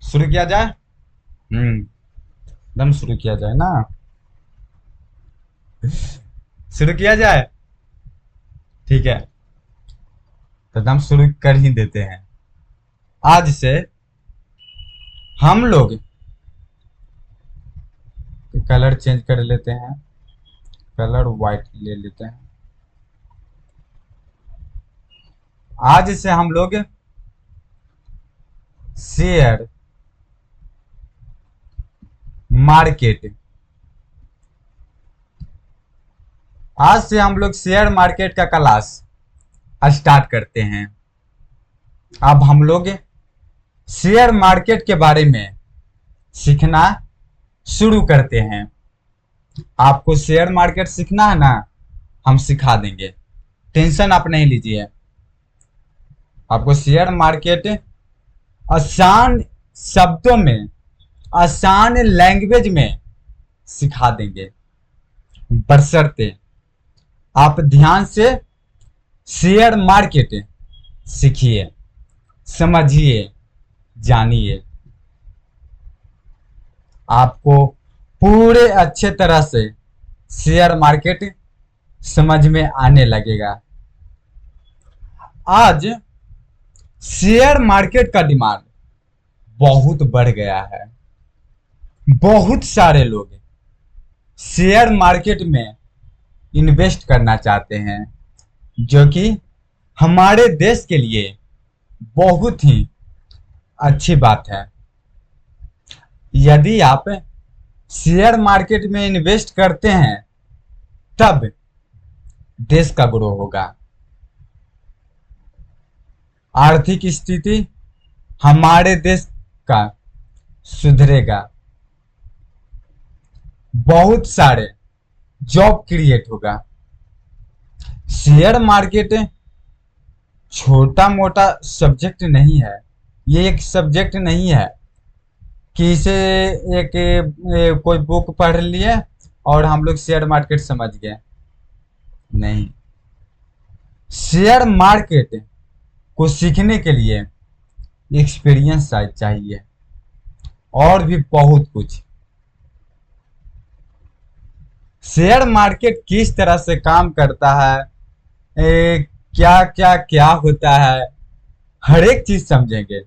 शुरू किया जाए। एकदम शुरू किया जाए ना। शुरू किया जाए। ठीक है, तो एकदम शुरू कर ही देते हैं। आज से हम लोग कलर चेंज कर लेते हैं। कलर वाइट ले लेते हैं। आज से हम लोग शेयर मार्केट आज से हम लोग शेयर मार्केट का क्लास स्टार्ट करते हैं। अब हम लोग शेयर मार्केट के बारे में सीखना शुरू करते हैं। आपको शेयर मार्केट सीखना है ना, हम सिखा देंगे, टेंशन आप नहीं लीजिए। आपको शेयर मार्केट आसान शब्दों में, आसान लैंग्वेज में सिखा देंगे, बशर्ते आप ध्यान से शेयर मार्केट सीखिए, समझिए, जानिए। आपको पूरे अच्छे तरह से शेयर मार्केट समझ में आने लगेगा। आज शेयर मार्केट का डिमांड बहुत बढ़ गया है। बहुत सारे लोग शेयर मार्केट में इन्वेस्ट करना चाहते हैं, जो कि हमारे देश के लिए बहुत ही अच्छी बात है। यदि आप शेयर मार्केट में इन्वेस्ट करते हैं तब देश का ग्रो होगा, आर्थिक स्थिति हमारे देश का सुधरेगा, बहुत सारे जॉब क्रिएट होगा। शेयर मार्केट छोटा मोटा सब्जेक्ट नहीं है। ये एक सब्जेक्ट नहीं है कि इसे कोई बुक पढ़ लिए और हम लोग शेयर मार्केट समझ गए। नहीं, शेयर मार्केट को सीखने के लिए एक्सपीरियंस चाहिए और भी बहुत कुछ। शेयर मार्केट किस तरह से काम करता है, क्या क्या क्या होता है, हर एक चीज समझेंगे।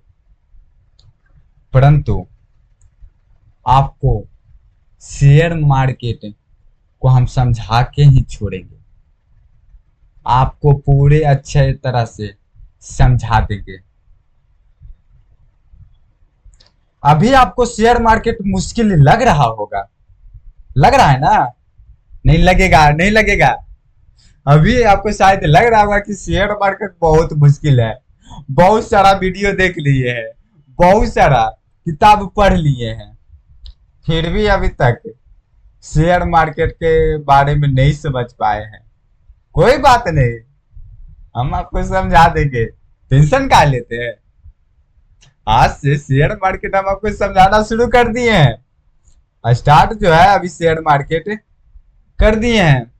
परंतु आपको शेयर मार्केट को हम समझा के ही छोड़ेंगे। आपको पूरे अच्छे तरह से समझा देंगे। अभी आपको शेयर मार्केट मुश्किल लग रहा होगा, लग रहा है ना? नहीं लगेगा, नहीं लगेगा। अभी आपको शायद लग रहा होगा कि शेयर मार्केट बहुत मुश्किल है। बहुत सारा वीडियो देख लिए हैं, बहुत सारा किताब पढ़ लिए हैं, फिर भी अभी तक शेयर मार्केट के बारे में नहीं समझ पाए हैं। कोई बात नहीं, हम आपको समझा देंगे, टेंशन क्या लेते हैं। आज से शेयर मार्केट हम आपको समझाना शुरू कर दिए हैं। स्टार्ट जो है अभी शेयर मार्केट कर दिए हैं।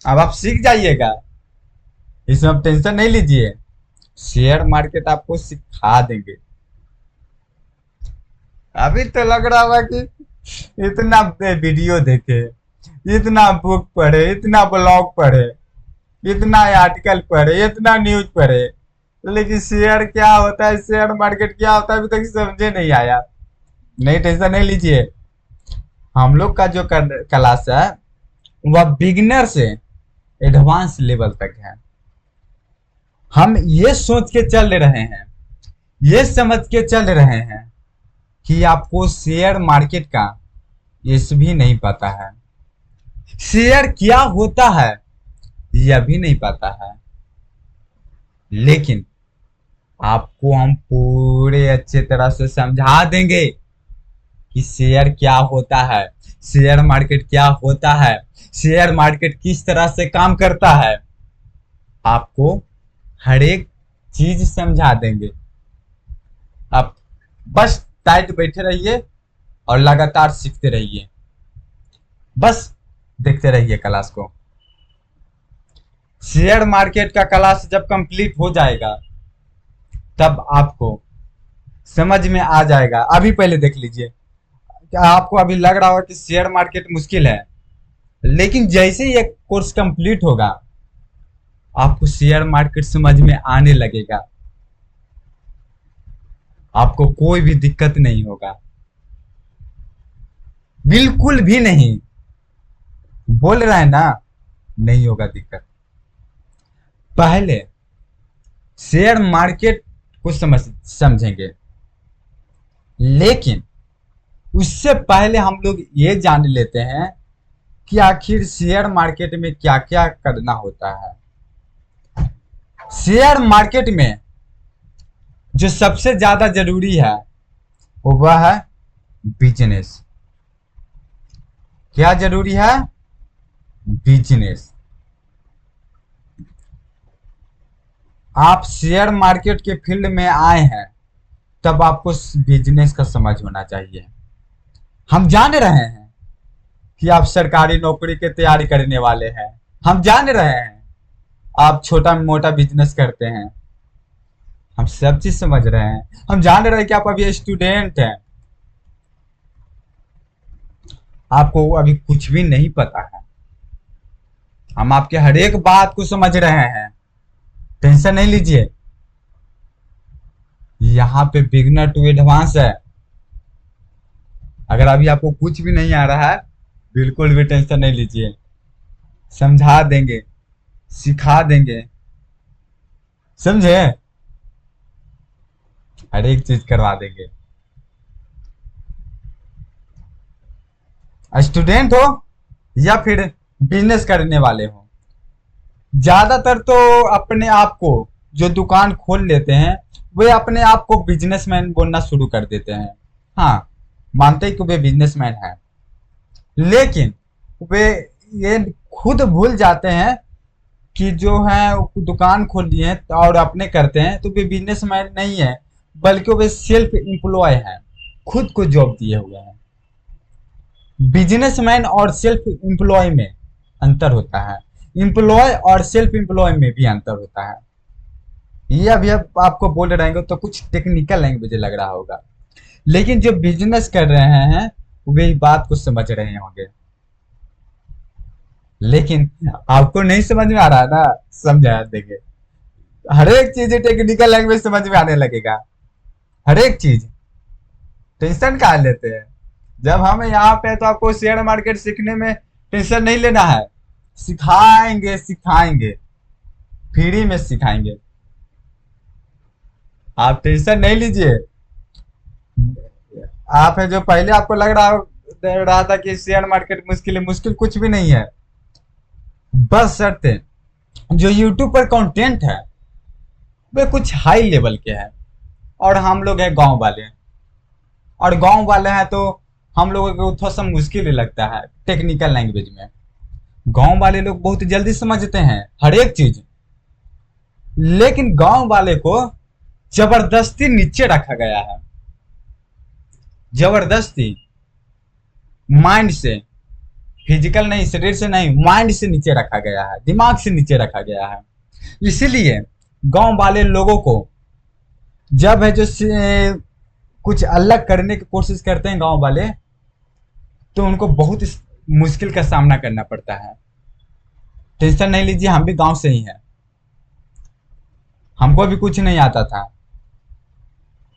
अब आप सीख जाइएगा, इसमें आप टेंशन नहीं लीजिए। शेयर मार्केट आपको सिखा देंगे। अभी तो लग रहा होगा कि इतना वीडियो देखे, इतना बुक पढ़े, इतना ब्लॉग पढ़े, इतना आर्टिकल पढ़े, इतना न्यूज पढ़े, लेकिन शेयर क्या होता है, शेयर मार्केट क्या होता है अभी तक समझे नहीं आया। नहीं, टेंशन नहीं लीजिए। हम लोग का जो क्लास है वह बिगिनर से एडवांस लेवल तक है। हम ये सोच के चल रहे हैं, ये समझ के चल रहे हैं कि आपको शेयर मार्केट का ये भी नहीं पता है, शेयर क्या होता है यह भी नहीं पता है। लेकिन आपको हम पूरे अच्छे तरह से समझा देंगे कि शेयर क्या होता है, शेयर मार्केट क्या होता है, शेयर मार्केट किस तरह से काम करता है। आपको हर एक चीज समझा देंगे। आप बस टाइट बैठे रहिए और लगातार सीखते रहिए। बस देखते रहिए क्लास को। शेयर मार्केट का क्लास जब कंप्लीट हो जाएगा तब आपको समझ में आ जाएगा। अभी पहले देख लीजिए, क्या आपको अभी लग रहा होगा कि शेयर मार्केट मुश्किल है, लेकिन जैसे ही ये कोर्स कंप्लीट होगा आपको शेयर मार्केट समझ में आने लगेगा, आपको कोई भी दिक्कत नहीं होगा, बिल्कुल भी नहीं। बोल रहा है ना, नहीं होगा दिक्कत। पहले शेयर मार्केट को समझेंगे, लेकिन उससे पहले हम लोग ये जान लेते हैं कि आखिर शेयर मार्केट में क्या क्या करना होता है। शेयर मार्केट में जो सबसे ज्यादा जरूरी है वो वह है बिजनेस। क्या जरूरी है? बिजनेस। आप शेयर मार्केट के फील्ड में आए हैं तब आपको बिजनेस का समझ होना चाहिए। हम जान रहे हैं कि आप सरकारी नौकरी की तैयारी करने वाले हैं, हम जान रहे हैं आप छोटा मोटा बिजनेस करते हैं, हम सब चीज समझ रहे हैं। हम जान रहे हैं कि आप अभी स्टूडेंट हैं, आपको अभी कुछ भी नहीं पता है। हम आपके हर एक बात को समझ रहे हैं, टेंशन नहीं लीजिए। यहाँ पे बिगनर टू एडवांस है। अगर अभी आपको कुछ भी नहीं आ रहा है, बिल्कुल भी टेंशन नहीं लीजिए, समझा देंगे, सिखा देंगे, समझे? हर एक चीज करवा देंगे। स्टूडेंट हो या फिर बिजनेस करने वाले हो, ज्यादातर तो अपने आप को जो दुकान खोल लेते हैं वे अपने आप को बिजनेसमैन बोलना शुरू कर देते हैं। हाँ, मानते हैं कि वे बिजनेसमैन हैं, लेकिन वे ये खुद भूल जाते हैं कि जो है दुकान खोल लिए हैं और अपने करते हैं तो वे बिजनेसमैन नहीं है, बल्कि वे सेल्फ एम्प्लॉय हैं, खुद को जॉब दिए हुए हैं। बिजनेसमैन और सेल्फ एम्प्लॉय में अंतर होता है, एम्प्लॉय और सेल्फ एम्प्लॉय में भी अंतर होता है। ये अभी आपको बोल रहेंगे तो कुछ टेक्निकल लैंग्वेज लग रहा होगा, लेकिन जो बिजनेस कर रहे हैं वे इस बात को समझ रहे होंगे। लेकिन आपको नहीं समझ में आ रहा है ना, समझा देंगे। हर एक चीज टेक्निकल लैंग्वेज समझ में आने लगेगा, हर एक चीज। टेंशन कहा लेते हैं? जब हम यहाँ पे तो आपको शेयर मार्केट सीखने में टेंशन नहीं लेना है, सिखाएंगे सिखाएंगे, फ्री में सिखाएंगे, आप टेंशन नहीं लीजिए। आप है जो पहले आपको लग रहा था कि शेयर मार्केट मुश्किल है, मुश्किल कुछ भी नहीं है। बस शर्त है जो यूट्यूब पर कंटेंट है वे कुछ हाई लेवल के हैं, और हम लोग हैं गांव वाले, और गांव वाले हैं तो हम लोगों को थोड़ा सा मुश्किल ही लगता है टेक्निकल लैंग्वेज में। गांव वाले लोग बहुत जल्दी समझते हैं हर एक चीज, लेकिन गांव वाले को जबरदस्ती नीचे रखा गया है, जबरदस्ती, माइंड से, फिजिकल नहीं, शरीर से नहीं, माइंड से नीचे रखा गया है, दिमाग से नीचे रखा गया है। इसीलिए गांव वाले लोगों को जब है जो कुछ अलग करने की कोशिश करते हैं गांव वाले, तो उनको बहुत मुश्किल का सामना करना पड़ता है। टेंशन नहीं लीजिए, हम भी गांव से ही हैं, हमको भी कुछ नहीं आता था,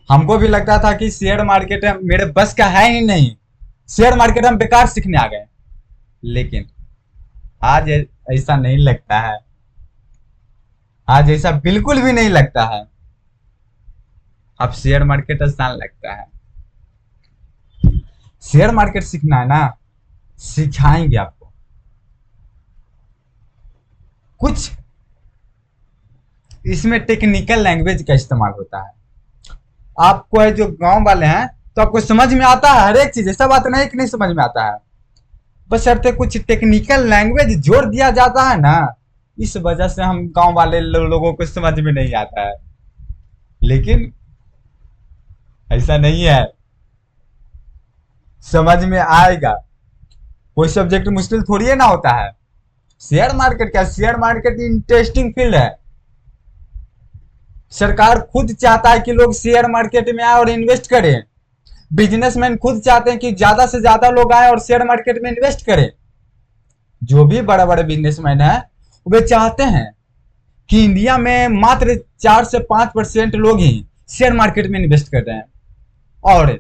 हमको भी लगता था कि शेयर मार्केट मेरे बस का है ही नहीं, शेयर मार्केट हम बेकार सीखने आ गए। लेकिन आज ऐसा नहीं लगता है, आज ऐसा बिल्कुल भी नहीं लगता है। अब शेयर मार्केट आसान लगता है। शेयर मार्केट सीखना है ना, सिखाएंगे आपको। कुछ इसमें टेक्निकल लैंग्वेज का इस्तेमाल होता है। आपको है जो गांव वाले हैं तो आपको समझ में आता है हर एक चीज, ऐसा बात नहीं कि नहीं समझ में आता है, बस शर्त कुछ टेक्निकल लैंग्वेज जोड़ दिया जाता है ना, इस वजह से हम गांव वाले लोगों को समझ में नहीं आता है। लेकिन ऐसा नहीं है, समझ में आएगा। कोई सब्जेक्ट मुश्किल थोड़ी है ना होता है। शेयर मार्केट क्या, शेयर मार्केट इंटरेस्टिंग फील्ड है, सरकार खुद चाहता है कि लोग शेयर मार्केट में आए और इन्वेस्ट करें। बिजनेसमैन खुद चाहते हैं कि ज्यादा से ज्यादा लोग आए और शेयर मार्केट में इन्वेस्ट करें। जो भी बड़े बड़े बिजनेसमैन हैं वे चाहते हैं कि इंडिया में मात्र 4 से 5% लोग ही शेयर मार्केट में इन्वेस्ट कर रहे हैं और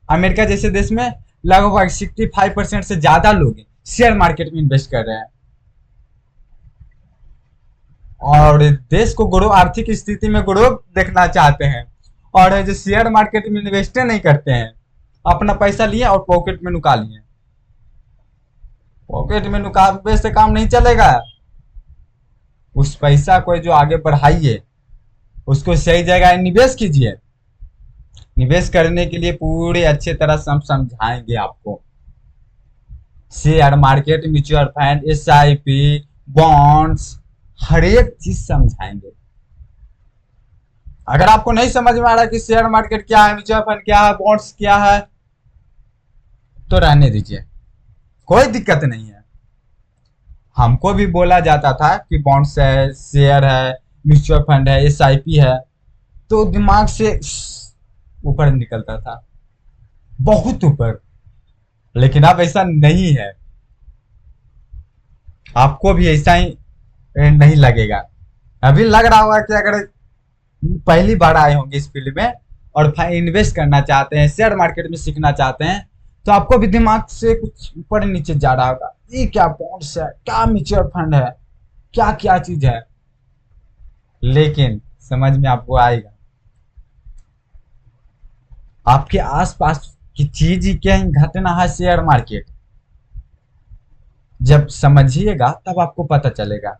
अमेरिका जैसे देश में लगभग 65% से ज्यादा लोग शेयर मार्केट में इन्वेस्ट कर रहे हैं और देश को ग्रो आर्थिक स्थिति में ग्रो देखना चाहते हैं। और जो शेयर मार्केट में इन्वेस्ट नहीं करते हैं, अपना पैसा लिए और पॉकेट में नुका लिए। पॉकेट में नुकाबे से काम नहीं चलेगा। उस पैसा को जो आगे बढ़ाइए, उसको सही जगह निवेश कीजिए। निवेश करने के लिए पूरे अच्छे तरह से हम समझाएंगे आपको। Share market, mutual fund, SIP, bonds, हर एक चीज समझाएंगे। अगर आपको नहीं समझ में आ रहा कि शेयर मार्केट क्या है, म्यूचुअल फंड क्या है, बॉन्ड्स क्या है, तो रहने दीजिए, कोई दिक्कत नहीं है। हमको भी बोला जाता था कि बॉन्ड्स है, शेयर है, म्यूचुअल फंड है, SIP है, तो दिमाग से ऊपर निकलता था, बहुत ऊपर। लेकिन अब ऐसा नहीं है, आपको भी ऐसा ही नहीं लगेगा। अभी लग रहा होगा कि अगर पहली बार आए होंगे इस फील्ड में और इन्वेस्ट करना चाहते हैं, शेयर मार्केट में सीखना चाहते हैं, तो आपको भी दिमाग से कुछ ऊपर नीचे जा रहा होगा। ये क्या बॉन्ड्स है, क्या म्यूचुअल फंड है, क्या क्या चीज है। लेकिन समझ में आपको आएगा। आपके आसपास की चीज ही क्या घटना है शेयर मार्केट। जब समझिएगा तब आपको पता चलेगा।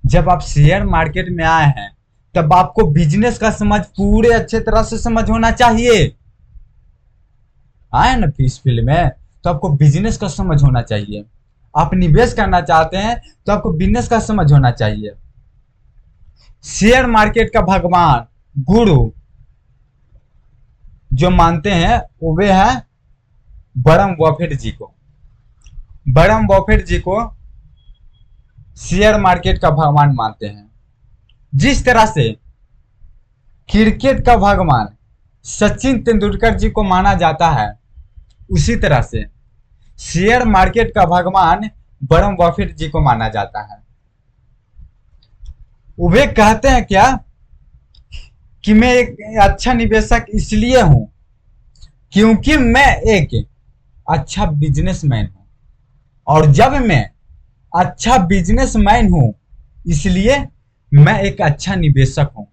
जब आप शेयर मार्केट में आए हैं तब आपको बिजनेस का समझ पूरे अच्छे तरह से समझ होना चाहिए। आए ना इस फील्ड में तो आपको बिजनेस का समझ होना चाहिए। आप निवेश करना चाहते हैं तो आपको बिजनेस का समझ होना चाहिए। शेयर मार्केट का भगवान गुरु जो मानते हैं वो वे है वॉरेन बफेट जी को। वॉरेन बफेट जी को शेयर मार्केट का भगवान मानते हैं। जिस तरह से क्रिकेट का भगवान सचिन तेंदुलकर जी को माना जाता है, उसी तरह से शेयर मार्केट का भगवान वॉरेन बफेट जी को माना जाता है। वे कहते हैं क्या कि मैं एक अच्छा निवेशक इसलिए हूं क्योंकि मैं एक अच्छा बिजनेसमैन हूं, और जब मैं अच्छा बिजनेसमैन हूं इसलिए मैं एक अच्छा निवेशक हूं।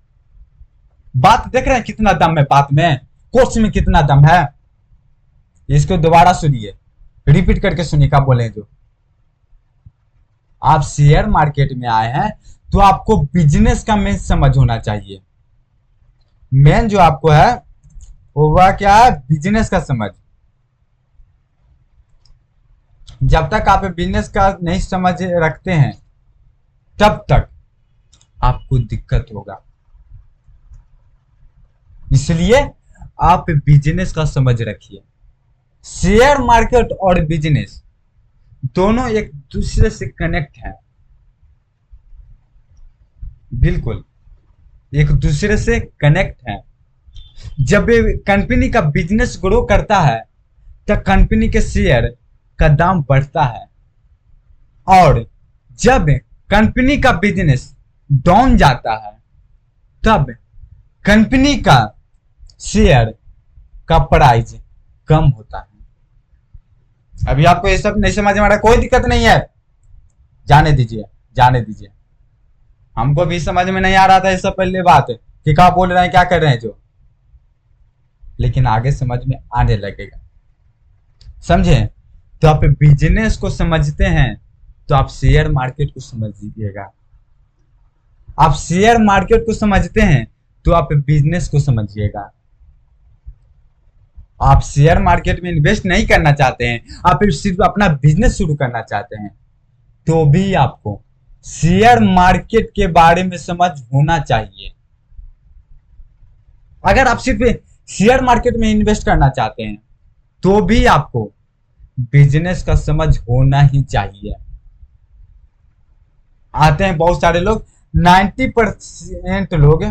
बात देख रहे हैं कितना दम है बात में, कोर्स में कितना दम है। इसको दोबारा सुनिए, रिपीट करके सुनिए क्या बोले। जो आप शेयर मार्केट में आए हैं तो आपको बिजनेस का मेन समझ होना चाहिए। मेन जो आपको है वो वह क्या है, बिजनेस का समझ। जब तक आप बिजनेस का नहीं समझ रखते हैं तब तक आपको दिक्कत होगा। इसलिए आप बिजनेस का समझ रखिए। शेयर मार्केट और बिजनेस दोनों एक दूसरे से कनेक्ट है, बिल्कुल एक दूसरे से कनेक्ट है। जब कंपनी का बिजनेस ग्रो करता है तो कंपनी के शेयर का दाम बढ़ता है, और जब कंपनी का बिजनेस डाउन जाता है तब कंपनी का शेयर का प्राइस कम होता है। अभी आपको ये सब नहीं समझ में आ रहा, कोई दिक्कत नहीं है, जाने दीजिए जाने दीजिए। हमको भी समझ में नहीं आ रहा था ये सब पहले बात कि क्या बोल रहे हैं, क्या कर रहे हैं जो, लेकिन आगे समझ में आने लगेगा। समझे? तो आप बिजनेस को समझते हैं तो आप शेयर मार्केट को समझिएगा। आप शेयर मार्केट को समझते हैं तो आप बिजनेस को समझिएगा। आप शेयर मार्केट में इन्वेस्ट नहीं करना चाहते हैं, आप सिर्फ अपना बिजनेस शुरू करना चाहते हैं, तो भी आपको शेयर मार्केट के बारे में समझ होना चाहिए। अगर आप सिर्फ शेयर मार्केट में इन्वेस्ट करना चाहते हैं तो भी आपको बिजनेस का समझ होना ही चाहिए। आते हैं बहुत सारे लोग 90% लोग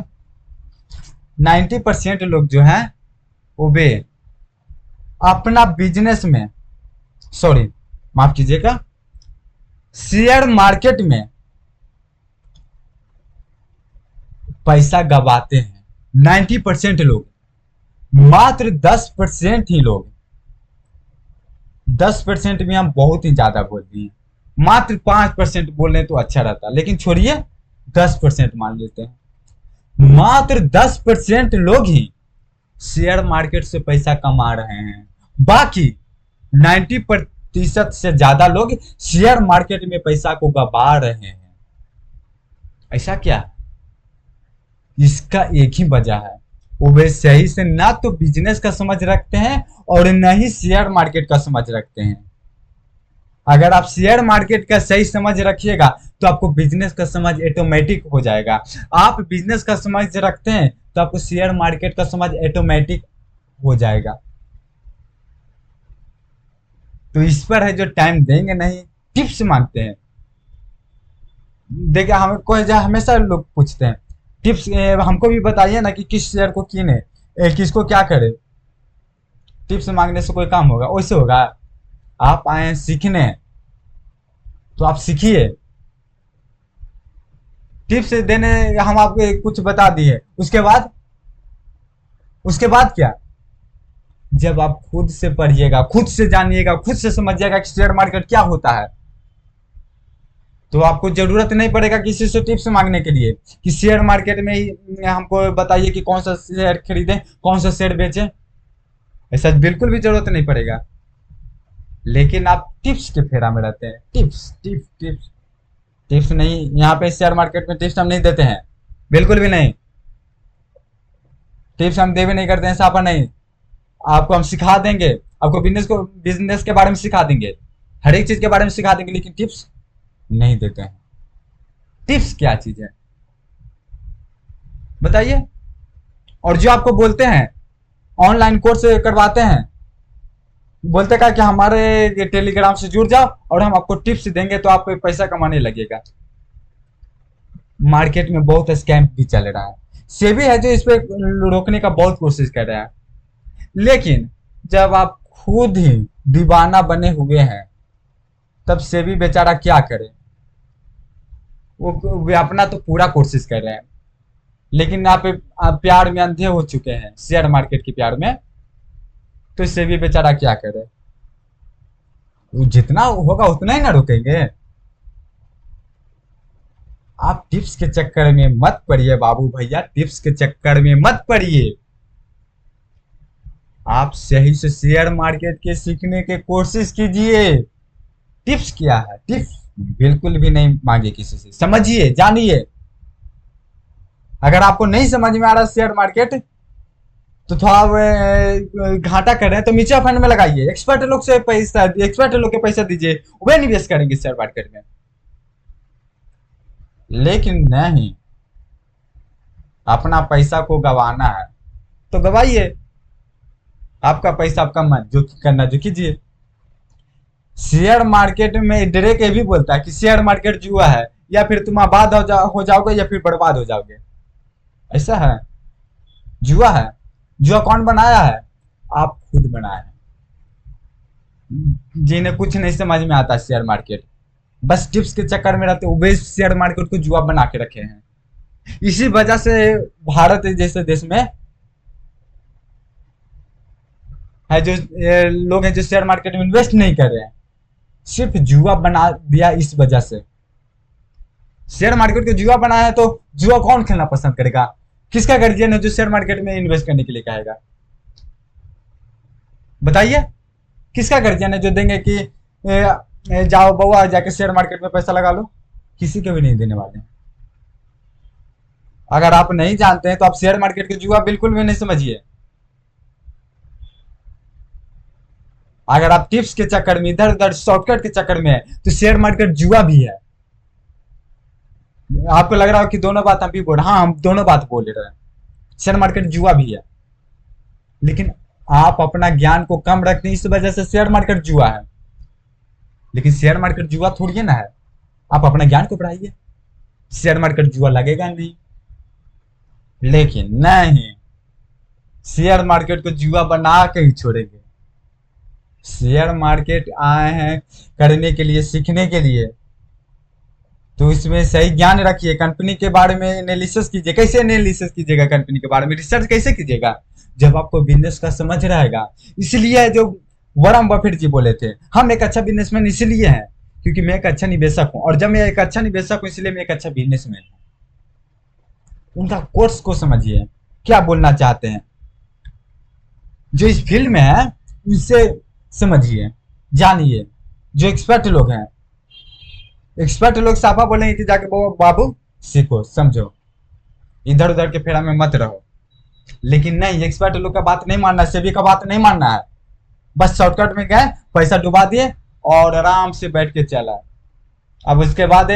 90% लोग जो हैं वो वे अपना बिजनेस में, सॉरी माफ कीजिएगा, शेयर मार्केट में पैसा गवाते हैं। 90% लोग, मात्र 10% ही लोग, 10% भी हम बहुत ही ज्यादा बोल दिए, मात्र 5% बोल रहे तो अच्छा रहता, लेकिन छोड़िए 10% मान लेते हैं। मात्र 10% लोग ही शेयर मार्केट से पैसा कमा रहे हैं, बाकी 90% से ज्यादा लोग शेयर मार्केट में पैसा को गवा रहे हैं। ऐसा क्या है? इसका एक ही वजह है, वो वे सही से ना तो बिजनेस का समझ रखते हैं और न ही शेयर मार्केट का समझ रखते हैं। अगर आप शेयर मार्केट का सही समझ रखिएगा तो आपको बिजनेस का समझ ऑटोमेटिक हो जाएगा। आप बिजनेस का समझ रखते हैं तो आपको शेयर मार्केट का समझ ऑटोमेटिक हो जाएगा। तो इस पर है जो टाइम देंगे नहीं, टिप्स मांगते हैं। देखिए हमें कोई हमेशा लोग पूछते हैं टिप्स, हमको भी बताइए ना कि किस शेयर को किने, किसको क्या करे। टिप्स मांगने से कोई काम होगा? वैसे होगा? आप आए हैं सीखने तो आप सीखिए। टिप्स देने हम आपको कुछ बता दिए, उसके बाद क्या? जब आप खुद से पढ़िएगा, खुद से जानिएगा, खुद से समझिएगा कि शेयर मार्केट क्या होता है, तो आपको जरूरत नहीं पड़ेगा किसी से टिप्स मांगने के लिए कि शेयर मार्केट में ही हमको बताइए कि कौन सा शेयर खरीदें, कौन सा शेयर बेचें। ऐसा बिल्कुल भी जरूरत नहीं पड़ेगा। लेकिन आप टिप्स के फेरा में रहते हैं। टिप्स टिप्स टिप्स टिप्स नहीं, यहाँ पे शेयर मार्केट में टिप्स हम नहीं देते हैं, बिल्कुल भी नहीं। टिप्स हम दे भी नहीं करते हैं, साफा नहीं। आपको हम सिखा देंगे, आपको बिजनेस के बारे में सिखा देंगे, हर एक चीज के बारे में सिखा देंगे, लेकिन टिप्स नहीं देते हैं। टिप्स क्या चीज है बताइए? और जो आपको बोलते हैं ऑनलाइन कोर्स करवाते हैं, बोलते का कि हमारे टेलीग्राम से जुड़ जाओ और हम आपको टिप्स देंगे तो आप पैसा कमाने लगेगा। मार्केट में बहुत स्कैम भी चल रहा है, सेबी है जो इस पे रोकने का बहुत कोशिश कर रहा है। लेकिन जब आप खुद ही दीवाना बने हुए हैं तब सेबी बेचारा क्या करे? वो अपना तो पूरा कोशिश कर रहे हैं, लेकिन आप प्यार में अंधे हो चुके हैं, शेयर मार्केट के प्यार में। तो सेबी बेचारा क्या करे? वो जितना होगा उतना ही ना रोकेंगे। आप टिप्स के चक्कर में मत पड़िए बाबू भैया, टिप्स के चक्कर में मत पड़िए। आप सही से शेयर मार्केट के सीखने की कोशिश कीजिए। टिप्स क्या है? टिप्स बिल्कुल भी नहीं मांगे किसी से, समझिए, जानिए। अगर आपको नहीं समझ में आ रहा शेयर मार्केट तो थोड़ा घाटा कर रहे हैं तो म्यूचुअल फंड में लगाइए, एक्सपर्ट लोग के पैसा दीजिए, वे निवेश करेंगे शेयर मार्केट में। लेकिन नहीं, अपना पैसा को गंवाना है तो गवाइए, आपका पैसा आपका मन, जो करना जो कीजिए। शेयर मार्केट में डायरेक्ट ये भी बोलता है कि शेयर मार्केट जुआ है, या फिर तुम आबाद हो जाओगे या फिर बर्बाद हो जाओगे। ऐसा है? जुआ है। जुआ कौन बनाया है? आप खुद बनाए हैं, जिन्हें कुछ नहीं समझ में आता शेयर मार्केट, बस टिप्स के चक्कर में रहते, वे शेयर मार्केट को जुआ बना के रखे हैं। इसी वजह से भारत जैसे देश में है जो लोग हैं जो शेयर मार्केट में इन्वेस्ट नहीं कर रहे हैं, सिर्फ जुआ बना दिया। इस वजह से शेयर मार्केट को जुआ बनाया है, तो जुआ कौन खेलना पसंद करेगा? किसका गार्जियन है जो शेयर मार्केट में इन्वेस्ट करने के लिए कहेगा? बताइए, किसका गार्जियन है जो देंगे कि जाओ बउआ जाके शेयर मार्केट में पैसा लगा लो? किसी के भी नहीं देने वाले। अगर आप नहीं जानते हैं तो आप शेयर मार्केट के जुआ बिल्कुल भी नहीं समझिए। अगर आप टिप्स के चक्कर में, इधर उधर शॉर्टकट के चक्कर में है, तो शेयर मार्केट जुआ भी है। आपको लग रहा हो कि दोनों बात हम भी बोल रहे हैं, हाँ हम दोनों बात बोल रहे हैं। शेयर मार्केट जुआ भी है, लेकिन आप अपना ज्ञान को कम रखते हैं, इस वजह से शेयर मार्केट जुआ है। लेकिन शेयर मार्केट जुआ थोड़ी है ना है, आप अपना ज्ञान को बढ़ाइए। शेयर मार्केट जुआ लगेगा नहीं। लेकिन नहीं, शेयर मार्केट को जुआ बना के ही छोड़ेंगे। शेयर मार्केट आए हैं करने के लिए, सीखने के लिए। तो इसमें सही ज्ञान रखिए, कंपनी के बारे में एनालिसिस कीजिए। कैसे एनालिसिस कीजिएगा कंपनी के बारे में, रिसर्च कैसे कीजिएगा, जब आपको बिजनेस का समझ रहेगा। इसलिए जो वॉरेन बफेट जी बोले थे, हम एक अच्छा बिजनेसमैन इसलिए हैं क्योंकि मैं एक अच्छा निवेशक हूं, और जब मैं एक अच्छा निवेशक हूं इसलिए मैं एक अच्छा बिजनेसमैन हूं। उनका कोर्स को समझिए, क्या बोलना चाहते हैं, जो इस फील्ड में है उनसे समझिए, जानिए। जो एक्सपर्ट लोग हैं, एक्सपर्ट लोग साफा बोलेंगे कि जाके बाबू सीखो समझो, इधर उधर के फेरा में मत रहो। लेकिन नहीं, एक्सपर्ट लोग का बात नहीं मानना, सेबी का बात नहीं मानना है। बस शॉर्टकट में गए, पैसा डुबा दिए और आराम से बैठ के चला। अब उसके बाद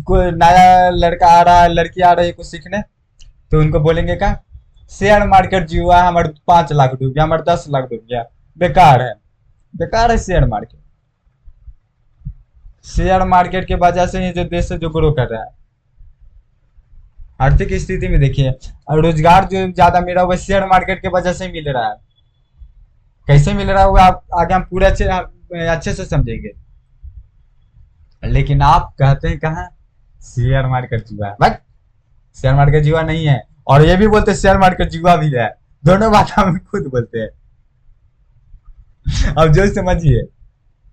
कोई नया लड़का आ रहा है, लड़की आ रही है कुछ सीखने, तो उनको बोलेंगे क्या, शेयर मार्केट जुआ है, हमारे 5 लाख डूब गया, हमारे 10 लाख डूब गया। बेकार है, बेकार है शेयर मार्केट। शेयर मार्केट के वजह से ही जो देश है जो ग्रो कर रहा है। आर्थिक स्थिति में देखिए, और रोजगार जो ज्यादा मिला हुआ शेयर मार्केट के वजह से मिल रहा है। कैसे मिल रहा होगा आप आगे हम पूरे अच्छे से समझेंगे। लेकिन आप कहते हैं कहाँ, शेयर मार्केट जुआ है। बट शेयर मार्केट जुआ नहीं है, और ये भी बोलते शेयर मार्केट जुआ भी है। दोनों बात हम खुद बोलते हैं। अब जो समझिए,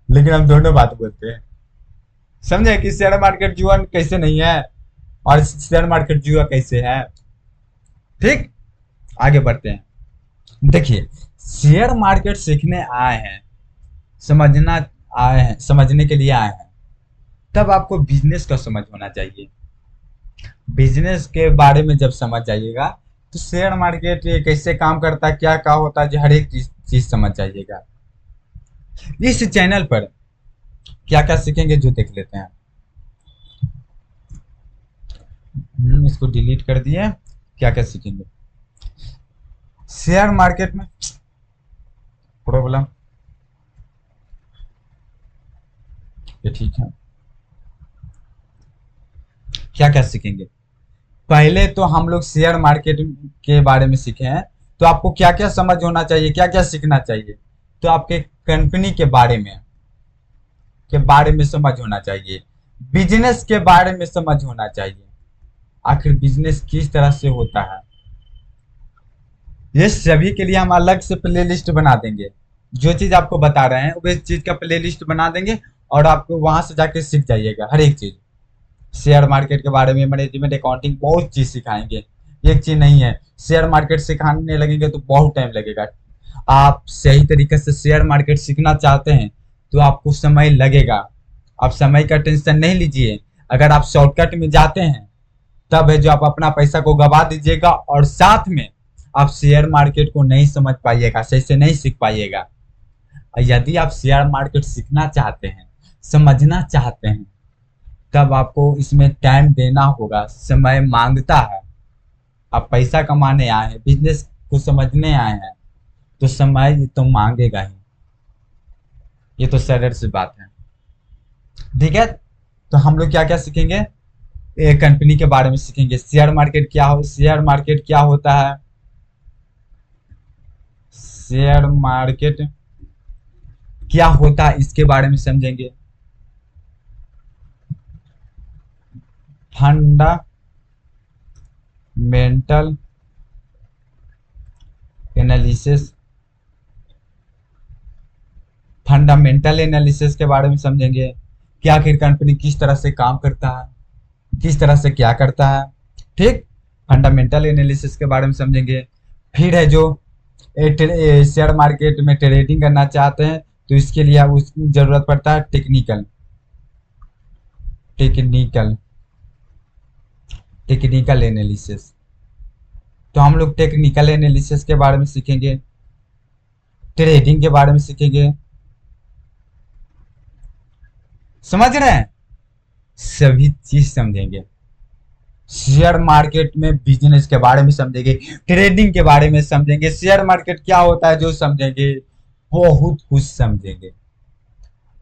लेकिन हम दोनों बात बोलते हैं। समझे कि शेयर मार्केट जुआ कैसे नहीं है और शेयर मार्केट जुआ कैसे है। ठीक, आगे बढ़ते हैं। देखिए, शेयर मार्केट सीखने आए हैं, समझना आए हैं, समझने के लिए आए हैं, तब आपको बिजनेस का समझ होना चाहिए। बिजनेस के बारे में जब समझ जाइएगा तो शेयर मार्केट कैसे काम करता है, क्या क्या होता है, हर एक चीज समझ जाइएगा। इस चैनल पर क्या क्या सीखेंगे जो देख लेते हैं। इसको डिलीट कर दिए। क्या क्या सीखेंगे शेयर मार्केट में, प्रॉब्लम ये ठीक है। क्या क्या सीखेंगे, पहले तो हम लोग शेयर मार्केट के बारे में सीखे हैं, तो आपको क्या क्या समझ होना चाहिए, क्या क्या सीखना चाहिए। तो आपके कंपनी के बारे में समझ होना चाहिए, बिजनेस के बारे में समझ होना चाहिए, आखिर बिजनेस किस तरह से होता है। ये सभी के लिए हम अलग से प्लेलिस्ट बना देंगे। जो चीज आपको बता रहे हैं वो चीज का प्लेलिस्ट बना देंगे, और आपको वहां से जाके सीख जाइएगा हर एक चीज। शेयर मार्केट के बारे में, मैनेजमेंट, अकाउंटिंग, बहुत चीज सिखाएंगे। एक चीज नहीं है, शेयर मार्केट सिखाने लगेंगे तो बहुत टाइम लगेगा। आप सही तरीके से शेयर मार्केट सीखना चाहते हैं तो आपको समय लगेगा। आप समय का टेंशन नहीं लीजिए। अगर आप शॉर्टकट में जाते हैं तब है जो आप अपना पैसा को गवा दीजिएगा, और साथ में आप शेयर मार्केट को नहीं समझ पाइएगा, सही से नहीं सीख पाइएगा। यदि आप शेयर मार्केट सीखना चाहते हैं, समझना चाहते हैं, तब आपको इसमें टाइम देना होगा। समय मांगता है। आप पैसा कमाने आए हैं, बिजनेस को समझने आए हैं, तो समय तो मांगेगा ही। ये तो सरल सी बात है। ठीक है, तो हम लोग क्या क्या सीखेंगे, एक कंपनी के बारे में सीखेंगे। शेयर मार्केट क्या हो, शेयर मार्केट क्या होता है, शेयर मार्केट क्या होता है इसके बारे में समझेंगे। फंडामेंटल एनालिसिस, फंडामेंटल एनालिसिस के बारे में समझेंगे कि आखिर कंपनी किस तरह से काम करता है, किस तरह से क्या करता है। ठीक, फंडामेंटल एनालिसिस के बारे में समझेंगे। फिर है जो शेयर मार्केट में ट्रेडिंग करना चाहते हैं तो इसके लिए अब उसकी जरूरत पड़ता है टेक्निकल टेक्निकल टेक्निकल एनालिसिस। तो हम लोग टेक्निकल एनालिसिस के बारे में सीखेंगे, ट्रेडिंग के बारे में सीखेंगे। समझ रहे हैं, सभी चीज समझेंगे। शेयर मार्केट में बिजनेस के बारे में समझेंगे, ट्रेडिंग के बारे में समझेंगे, शेयर मार्केट क्या होता है जो समझेंगे, बहुत कुछ समझेंगे।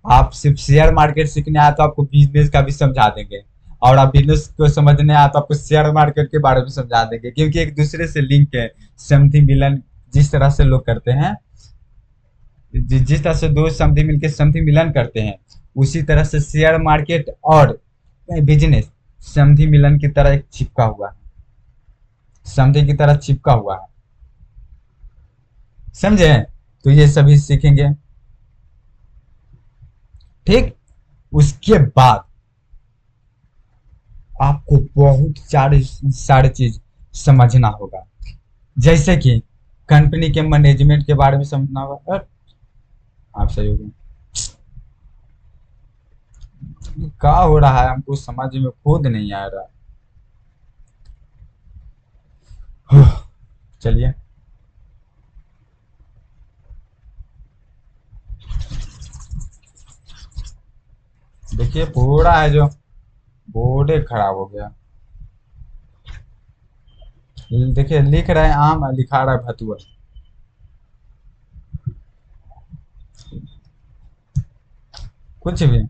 आप सिर्फ शेयर मार्केट सीखने आए तो आपको बिजनेस का भी समझा देंगे। और आप बिजनेस को समझने आए तो आपको शेयर मार्केट के बारे में समझा देंगे, क्योंकि एक दूसरे से लिंक है। समधि मिलन जिस तरह से लोग करते हैं, जिस तरह से दो समधि मिलकर समधि मिलन करते हैं, उसी तरह से शेयर मार्केट और बिजनेस समधि मिलन की तरह एक चिपका हुआ है, समधि की तरह चिपका हुआ है। समझे? तो ये सभी सीखेंगे। ठीक। उसके बाद आपको बहुत सारे सारे चीज समझना होगा, जैसे कि कंपनी के मैनेजमेंट के बारे में समझना होगा। आप सही हो गए। क्या हो रहा है हमको समझ में खुद नहीं आ रहा। चलिए, देखिए पूरा है जो बोर्ड खराब हो गया। देखिए लिख रहे हैं आम, लिखा रहा है भतुआ। कुछ भी।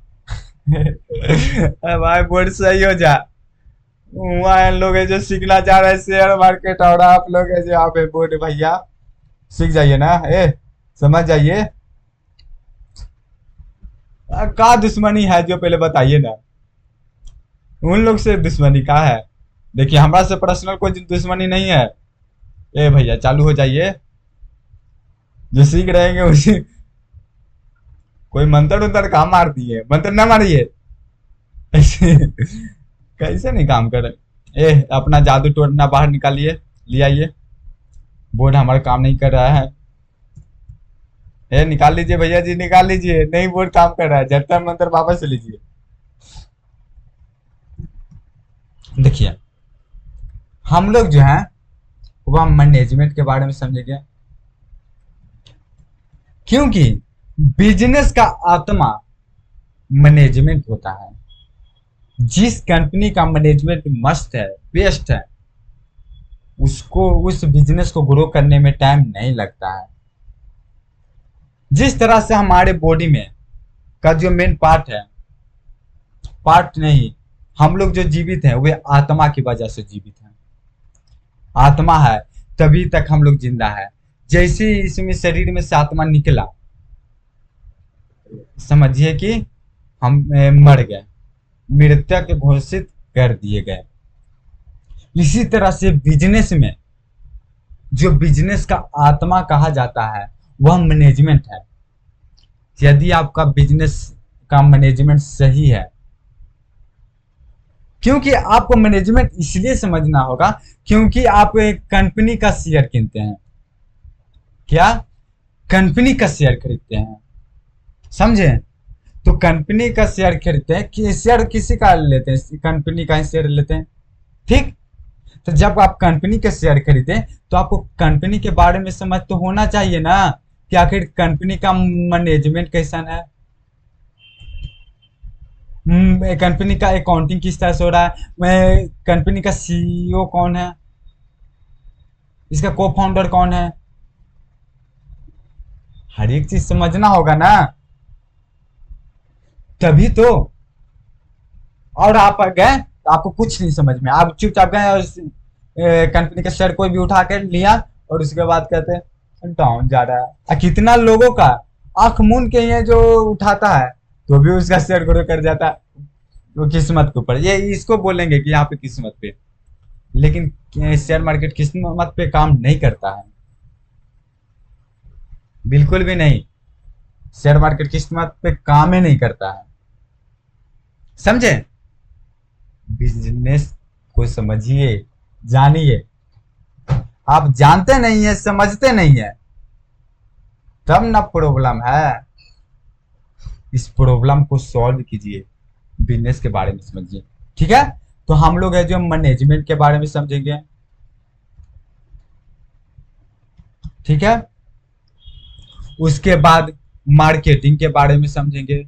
भाई बोर्ड सही हो जा। वहाँ लोग है जो सीखना चाह रहे हैं शेयर मार्केट, और आप लोग है जो यहाँ पे बोर्ड भैया सीख जाइए ना, समझ जाइए। का दुश्मनी है जो पहले बताइए ना। उन लोग से दुश्मनी का है? देखिए हमारा से पर्सनल कोई दुश्मनी नहीं है। भैया चालू हो जाइए, जो सीख रहेंगे उसी। कोई मंत्र उंतर काम मार दिए, मंत्र ना मारिए। ऐसे कैसे नहीं काम करे। अपना जादू टोना बाहर निकालिए, ले आइए। बोर्ड हमारा काम नहीं कर रहा है। निकाल लीजिए भैया जी, निकाल लीजिए। नहीं बोर्ड काम कर रहा है, जंतर मंत्र वापस से लीजिए। देखिए हम लोग जो है वह मैनेजमेंट के बारे में समझेंगे, क्योंकि बिजनेस का आत्मा मैनेजमेंट होता है। जिस कंपनी का मैनेजमेंट मस्त है, बेस्ट है, उसको उस बिजनेस को ग्रो करने में टाइम नहीं लगता है। जिस तरह से हमारे बॉडी में का जो मेन पार्ट है, पार्ट नहीं, हम लोग जो जीवित हैं वे आत्मा की वजह से जीवित हैं। आत्मा है तभी तक हम लोग जिंदा है। जैसे ही इसमें शरीर में से आत्मा निकला, समझिए कि हम मर गए, मृतक घोषित कर दिए गए। इसी तरह से बिजनेस में जो बिजनेस का आत्मा कहा जाता है वह मैनेजमेंट है। यदि आपका बिजनेस का मैनेजमेंट सही है, क्योंकि आपको मैनेजमेंट इसलिए समझना होगा क्योंकि आप एक कंपनी का शेयर कीनते हैं। क्या? कंपनी का शेयर खरीदते हैं, समझे? तो कंपनी का शेयर खरीदते हैं कि शेयर किसी का लेते हैं, कंपनी का शेयर लेते हैं। ठीक। तो जब आप कंपनी के शेयर खरीदे तो आपको कंपनी के बारे में समझ तो होना चाहिए ना, कि आखिर कंपनी का मैनेजमेंट कैसा है, कंपनी का अकाउंटिंग किस तरह से हो रहा है, कंपनी का सीईओ कौन है, इसका को फाउंडर कौन है। हर एक चीज समझना होगा ना, तभी तो। और आप गए तो आपको कुछ नहीं समझ में, आप चुपचाप गए और कंपनी का शेयर कोई भी उठा कर लिया और उसके बाद कहते हैं डाउन जा रहा है। कितना लोगों का आंख मूंद के ये जो उठाता है तो भी उसका शेयर ग्रो कर जाता है। वो किस्मत के ऊपर, ये इसको बोलेंगे कि यहाँ पे किस्मत पे, लेकिन शेयर मार्केट किस्मत पे काम नहीं करता है, बिल्कुल भी नहीं। शेयर मार्केट किस्मत पे काम ही नहीं करता है, समझे? बिजनेस को समझिए, जानिए। आप जानते नहीं है, समझते नहीं है, तब ना प्रॉब्लम है। इस प्रॉब्लम को सॉल्व कीजिए, बिजनेस के बारे में समझिए। ठीक है? तो हम लोग है जो मैनेजमेंट के बारे में समझेंगे। ठीक है? उसके बाद मार्केटिंग के बारे में समझेंगे,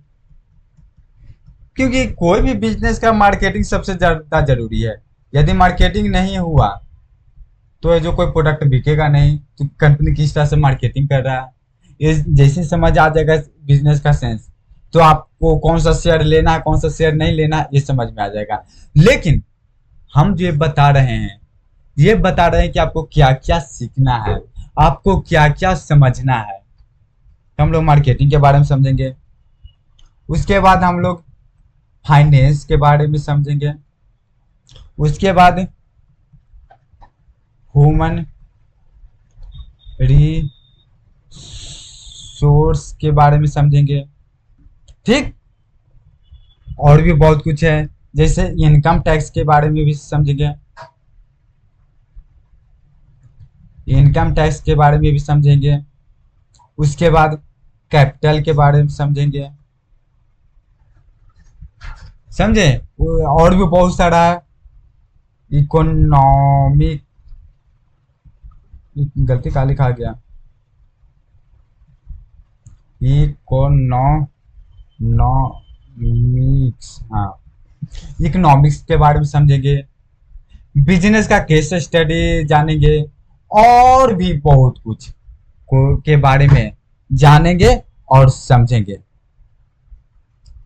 क्योंकि कोई भी बिजनेस का मार्केटिंग सबसे ज्यादा जरूरी है। यदि मार्केटिंग नहीं हुआ तो जो कोई प्रोडक्ट बिकेगा नहीं। तो कंपनी किस तरह से मार्केटिंग कर रहा है, ये जैसे समझ आ जाएगा बिजनेस का सेंस, तो आपको कौन सा शेयर लेना है कौन सा शेयर नहीं लेना है ये समझ में आ जाएगा। लेकिन हम जो ये बता रहे हैं, ये बता रहे हैं कि आपको क्या क्या सीखना है, आपको क्या क्या समझना है। तो हम लोग मार्केटिंग के बारे में समझेंगे, उसके बाद हम लोग फाइनेंस के बारे में समझेंगे, उसके बाद ह्यूमन रिसोर्स के बारे में समझेंगे। ठीक, और भी बहुत कुछ है, जैसे इनकम टैक्स के बारे में भी समझेंगे, इनकम टैक्स के बारे में भी समझेंगे, उसके बाद कैपिटल के बारे में समझेंगे, समझे। और भी बहुत सारा है, इकोनॉमिक, गलती का लिखा गया, इकोनॉमिक्स, हाँ, इकोनॉमिक्स के बारे में समझेंगे, बिजनेस का केस स्टडी जानेंगे, और भी बहुत कुछ के बारे में जानेंगे और समझेंगे,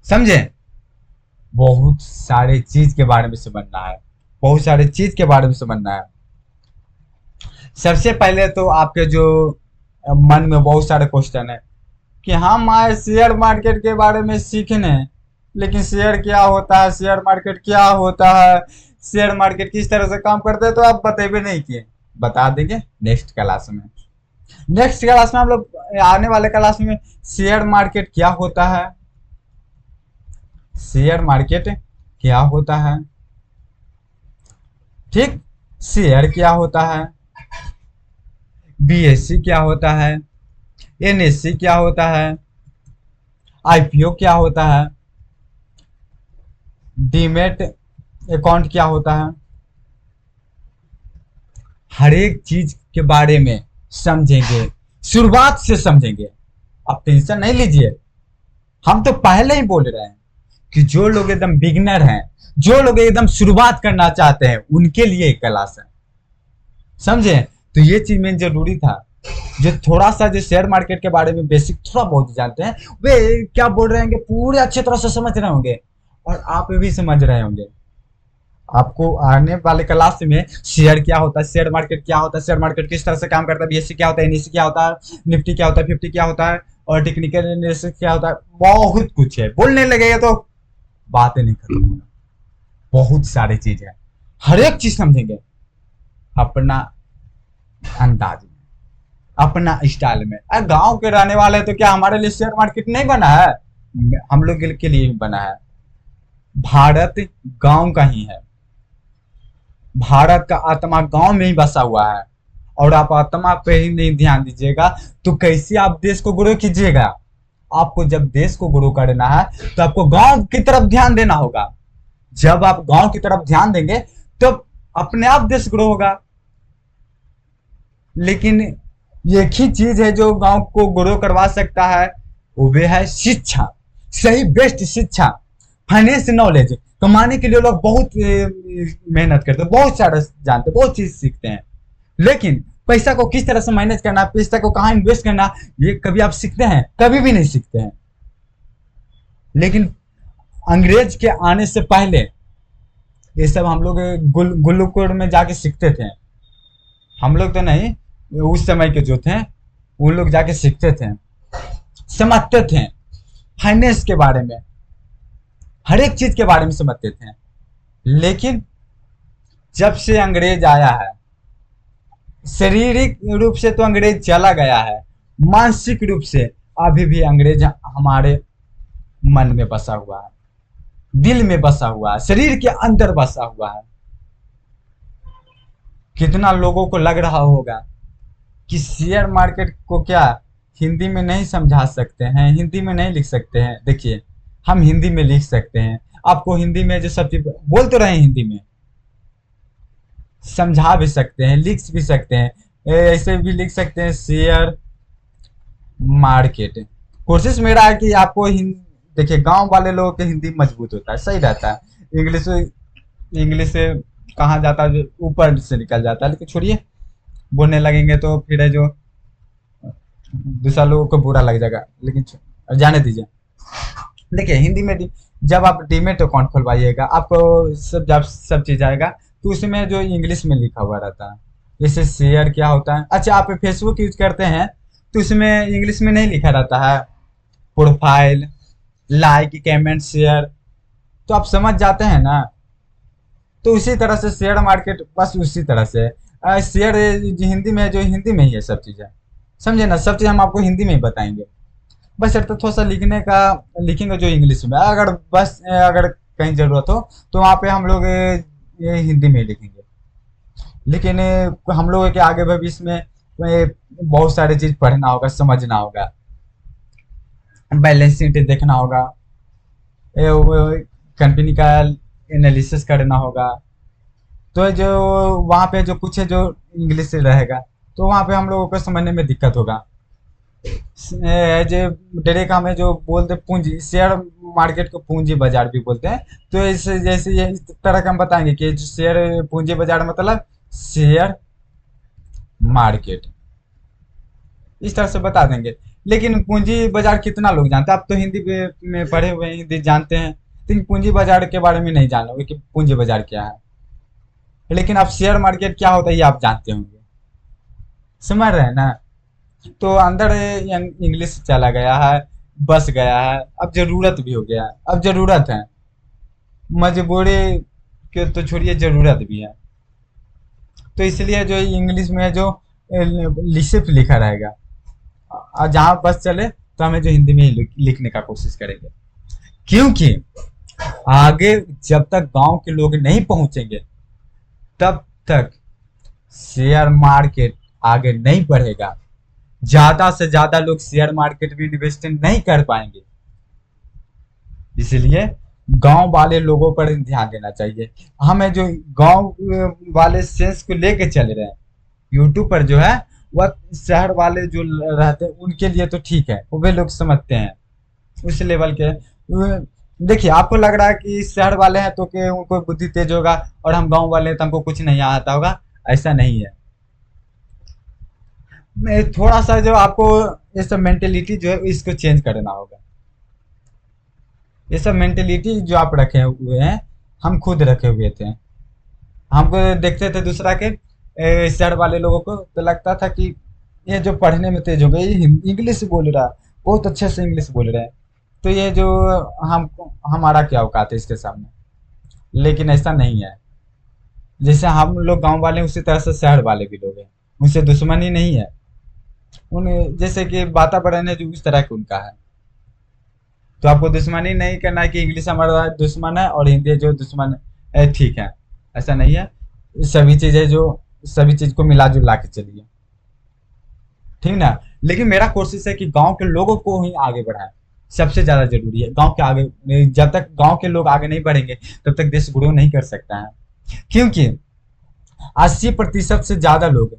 समझे। बहुत सारे चीज के बारे में समझना है, बहुत सारे चीज के बारे में समझना है। सबसे पहले तो आपके जो मन में बहुत सारे क्वेश्चन है कि हम आए शेयर मार्केट के बारे में सीखने, लेकिन शेयर क्या होता है, शेयर मार्केट क्या होता है, शेयर मार्केट किस तरह से काम करते हैं, तो आप बतेबे नहीं किए। बता देंगे नेक्स्ट क्लास में। नेक्स्ट क्लास में हम लोग आने वाले क्लास में शेयर मार्केट क्या होता है, शेयर मार्केट क्या होता है, ठीक, शेयर क्या होता है, बीएससी क्या होता है, एनएससी क्या होता है, आईपीओ क्या होता है, डीमेट अकाउंट क्या होता है, हर एक चीज के बारे में समझेंगे, शुरुआत से समझेंगे। आप टेंशन नहीं लीजिए, हम तो पहले ही बोल रहे हैं कि जो लोग एकदम बिगिनर हैं, जो लोग एकदम शुरुआत करना चाहते हैं, उनके लिए एक क्लास है, समझे। तो ये चीज में जरूरी था, जो थोड़ा सा जो शेयर मार्केट के बारे में बेसिक थोड़ा बहुत जानते हैं, वे क्या बोल रहे हैं पूरे अच्छे तरह से समझ रहे होंगे, और आप भी समझ रहे होंगे। आपको आने वाले क्लास में शेयर क्या होता है, शेयर मार्केट क्या होता है, शेयर मार्केट किस तरह से काम करता है, बीएससी क्या होता है, एनएससी क्या होता है, निफ्टी क्या होता है, 50 क्या होता है, और टेक्निकल एनालिसिस क्या होता है, बहुत कुछ है। बोलने लगेगा तो बातें नहीं खत्म होगा, बहुत सारी चीज है, हर एक चीज समझेंगे अपना अंदाज में, अपना स्टाइल में। गांव के रहने वाले तो क्या हमारे लिए शेयर मार्केट नहीं बना है, हम लोग के लिए भी बना है। भारत गांव का ही है, भारत का आत्मा गांव में ही बसा हुआ है, और आप आत्मा पे ही नहीं ध्यान दीजिएगा तो कैसे आप देश को ग्रो कीजिएगा। आपको जब देश को ग्रो करना है तो आपको गांव की तरफ ध्यान देना होगा। जब आप गांव की तरफ ध्यान देंगे तो अपने आप देश ग्रो होगा। लेकिन एक ही चीज है जो गांव को ग्रो करवा सकता है, वो है शिक्षा, सही बेस्ट शिक्षा, फाइनेंस नॉलेज। कमाने के लिए लोग बहुत मेहनत करते हैं, बहुत सारा जानते हैं, बहुत चीज सीखते हैं, लेकिन पैसा को किस तरह से मैनेज करना, पैसा को कहाँ इन्वेस्ट करना, ये कभी आप सीखते हैं? कभी भी नहीं सीखते हैं। लेकिन अंग्रेज के आने से पहले ये सब हम लोग गुरुकुल में जाके सीखते थे। हम लोग तो नहीं, उस समय के जो थे उन लोग जाके सीखते थे, समझते थे, फाइनेंस के बारे में, हर एक चीज के बारे में समझते थे। लेकिन जब से अंग्रेज आया है, शारीरिक रूप से तो अंग्रेज चला गया है, मानसिक रूप से अभी भी अंग्रेज हमारे मन में बसा हुआ है, दिल में बसा हुआ है, शरीर के अंदर बसा हुआ है। कितना लोगों को लग रहा होगा कि शेयर मार्केट को क्या हिंदी में नहीं समझा सकते हैं, हिंदी में नहीं लिख सकते हैं। देखिए, हम हिंदी में लिख सकते हैं, आपको हिंदी में जो सब चीज बोल तो रहे हैं, हिंदी में समझा भी सकते हैं, लिख भी सकते हैं, ऐसे भी लिख सकते हैं शेयर मार्केट। कोशिश मेरा है कि आपको देखिए, गांव वाले लोगों के हिंदी मजबूत होता है, सही रहता है। इंग्लिश से कहाँ जाता है, ऊपर से निकल जाता है। लेकिन छोड़िए, बोलने लगेंगे तो फिर है जो दूसरा लोगों को बुरा लग जाएगा, लेकिन जाने दीजिए। देखिए हिंदी में जब आप डीमेट अकाउंट खुलवाइएगा आपको सब चीज आएगा, तो उसमें जो इंग्लिश में लिखा हुआ रहता है। जैसे शेयर क्या होता है, अच्छा आप फेसबुक यूज करते हैं तो उसमें इंग्लिश में नहीं लिखा रहता है, प्रोफाइल, लाइक, कमेंट, शेयर, तो आप समझ जाते हैं ना। तो उसी तरह से शेयर मार्केट बस उसी तरह से शेयर हिंदी में, जो हिंदी में ही है सब चीज़ें, समझे ना, सब चीज़ हम आपको हिंदी में ही बताएंगे। बस यार तो थोड़ा सा लिखने का लिखेंगे जो इंग्लिश में, अगर बस अगर कहीं ज़रूरत हो तो वहाँ पे हम लोग ये हिंदी में ही लिखेंगे। लेकिन हम लोगों के आगे भविष्य में बहुत सारी चीज़ पढ़ना होगा, समझना होगा, बैलेंस शीट देखना होगा, कंपनी का एनालिसिस करना होगा। तो जो वहाँ पे जो कुछ है जो इंग्लिश से रहेगा, तो वहाँ पे हम लोगों को समझने में दिक्कत होगा। जो डायरेक्ट हमें जो बोलते पूंजी, शेयर मार्केट को पूंजी बाजार भी बोलते हैं। तो इस जैसे ये इस तरह का हम बताएंगे कि शेयर पूंजी बाजार मतलब शेयर मार्केट, इस तरह से बता देंगे। लेकिन पूंजी बाजार कितना लोग जानते हैं, आप तो हिंदी में पढ़े हुए हैं, हिंदी जानते हैं, लेकिन पूंजी बाजार के बारे में नहीं जानोगे कि पूंजी बाजार क्या है। लेकिन आप शेयर मार्केट क्या होता है ये आप जानते होंगे, समझ रहे हैं ना। तो अंदर इंग्लिश चला गया है, बस गया है, अब जरूरत भी हो गया है, अब जरूरत है, मजबूरी के तो छोड़िए, जरूरत भी है। तो इसलिए जो इंग्लिश में जो सिर्फ लिखा रहेगा, और जहाँ बस चले तो हमें जो हिंदी में ही लिखने का कोशिश करेंगे। क्योंकि आगे जब तक गांव के लोग नहीं पहुंचेंगे तब तक शेयर मार्केट आगे नहीं बढ़ेगा, ज्यादा से ज्यादा लोग शेयर मार्केट में इन्वेस्ट नहीं कर पाएंगे। इसलिए गांव वाले लोगों पर ध्यान देना चाहिए। हमें जो गांव वाले सेंस को लेके चल रहे हैं, यूट्यूब पर जो है वह शहर वाले जो रहते हैं उनके लिए तो ठीक है, वो भी लोग समझते हैं उस लेवल के। देखिए आपको लग रहा है कि शहर वाले हैं तो कि उनको बुद्धि तेज होगा और हम गांव वाले हैं तो हमको कुछ नहीं आता होगा, ऐसा नहीं है। थोड़ा सा जो आपको ये सब मेंटेलिटी जो है इसको चेंज करना होगा। ये सब मेंटेलिटी जो आप रखे हुए हैं हम खुद रखे हुए थे। हमको देखते थे दूसरा के शहर वाले लोगों को तो लगता था कि ये जो पढ़ने में तेज हो गए, ये इंग्लिश बोल रहा है, बहुत अच्छे से इंग्लिश बोल रहे हैं, तो ये जो हम हमारा क्या औकात है इसके सामने। लेकिन ऐसा नहीं है, जैसे हम लोग गांव वाले हैं उसी तरह से शहर वाले भी लोग हैं, उनसे दुश्मनी नहीं है। उन जैसे कि वातावरण है जो उस तरह का उनका है, तो आपको दुश्मनी नहीं करना है कि इंग्लिश हमारा दुश्मन है और हिंदी जो दुश्मन है, ठीक है, ऐसा नहीं है। सभी चीजें जो सभी चीज को मिला जुला के चलिए, ठीक ना। लेकिन मेरा कोशिश है कि गांव के लोगों को ही आगे बढ़ाएं, सबसे ज्यादा जरूरी है गांव के आगे। जब तक गांव के लोग आगे नहीं बढ़ेंगे तब तक देश ग्रो नहीं कर सकता है। क्योंकि 80% से ज्यादा लोग,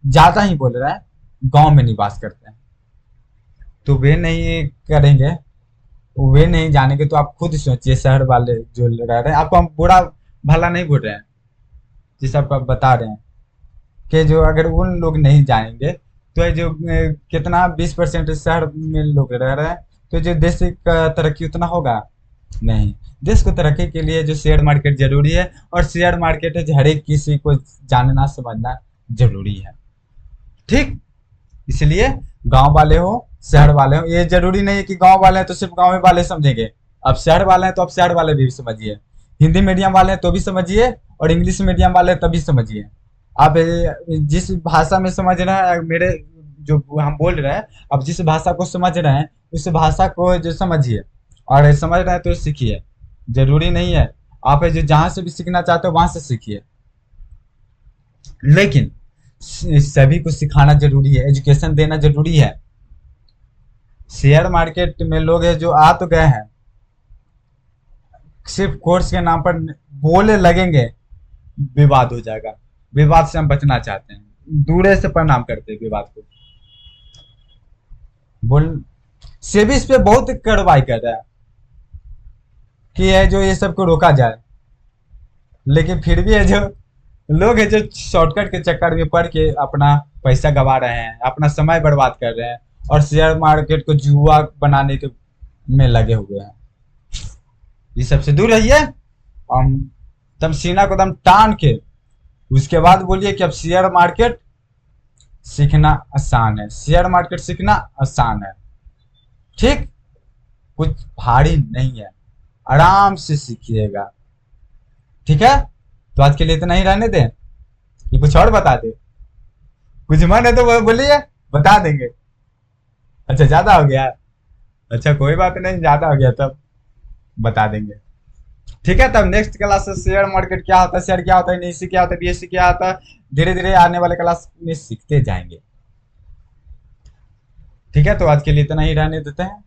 ज्यादा ही बोल रहा है, गांव में निवास करते हैं। तो वे नहीं करेंगे, वे नहीं जानेंगे, तो आप खुद सोचिए शहर वाले जो रह रहे हैं, आपको हम बुरा भला नहीं बोल रहे हैं, जिस आपको बता रहे हैं कि जो अगर उन लोग नहीं जाएंगे तो ये जो कितना 20% शहर में लोग रह रहे हैं, तो जो देश का तरक्की उतना होगा नहीं। देश को तरक्की के लिए जो शेयर मार्केट जरूरी है, और शेयर मार्केट है जो हर एक किसी को जानना समझना जरूरी है, ठीक। इसलिए गांव वाले हो शहर वाले हो, ये जरूरी नहीं है कि गांव वाले हैं तो सिर्फ गांव वाले समझेंगे। अब शहर वाले हैं तो अब शहर वाले भी समझिए, हिंदी मीडियम वाले हैं तो भी समझिए, और इंग्लिश मीडियम वाले हैं तभी समझिए। आप जिस भाषा में समझ रहे हैं, मेरे जो हम बोल रहे हैं, अब जिस भाषा को समझ रहे हैं उस भाषा को जो समझिए, और समझ रहे हैं तो सीखिए। जरूरी नहीं है, आप जो जहां से भी सीखना चाहते हो वहां से सीखिए, लेकिन सभी को सिखाना जरूरी है, एजुकेशन देना जरूरी है। शेयर मार्केट में लोग हैं जो आ तो गए हैं, सिर्फ कोर्स के नाम पर बोले लगेंगे, विवाद हो जाएगा। विवाद से हम बचना चाहते हैं, दूरे से प्रणाम करते हैं विवाद को। बोल सेबी इस पे बहुत कार्रवाई कर रहा है कि है जो ये सबको रोका जाए, लेकिन फिर भी है जो लोग है जो शॉर्टकट के चक्कर में पड़ के अपना पैसा गवा रहे हैं, अपना समय बर्बाद कर रहे हैं, और शेयर मार्केट को जुआ बनाने के में लगे हुए हैं। ये सबसे दूर रहिए। हम तब सीना को दम टान के उसके बाद बोलिए कि अब शेयर मार्केट सीखना आसान है, शेयर मार्केट सीखना आसान है। ठीक, कुछ भारी नहीं है, आराम से सीखिएगा। ठीक है, तो आज के लिए इतना ही रहने दें, ये कुछ और बता दे। कुछ मन है तो वो बोलिए, बता देंगे। अच्छा ज्यादा हो गया, अच्छा कोई बात नहीं, ज्यादा हो गया तब बता देंगे। ठीक है, तब नेक्स्ट क्लास से शेयर मार्केट क्या होता है, शेयर क्या होता है, एनएससी क्या होता है, बीएससी क्या होता है, धीरे धीरे आने वाले क्लास में सीखते जाएंगे। ठीक है, तो आज के लिए इतना ही रहने देते हैं।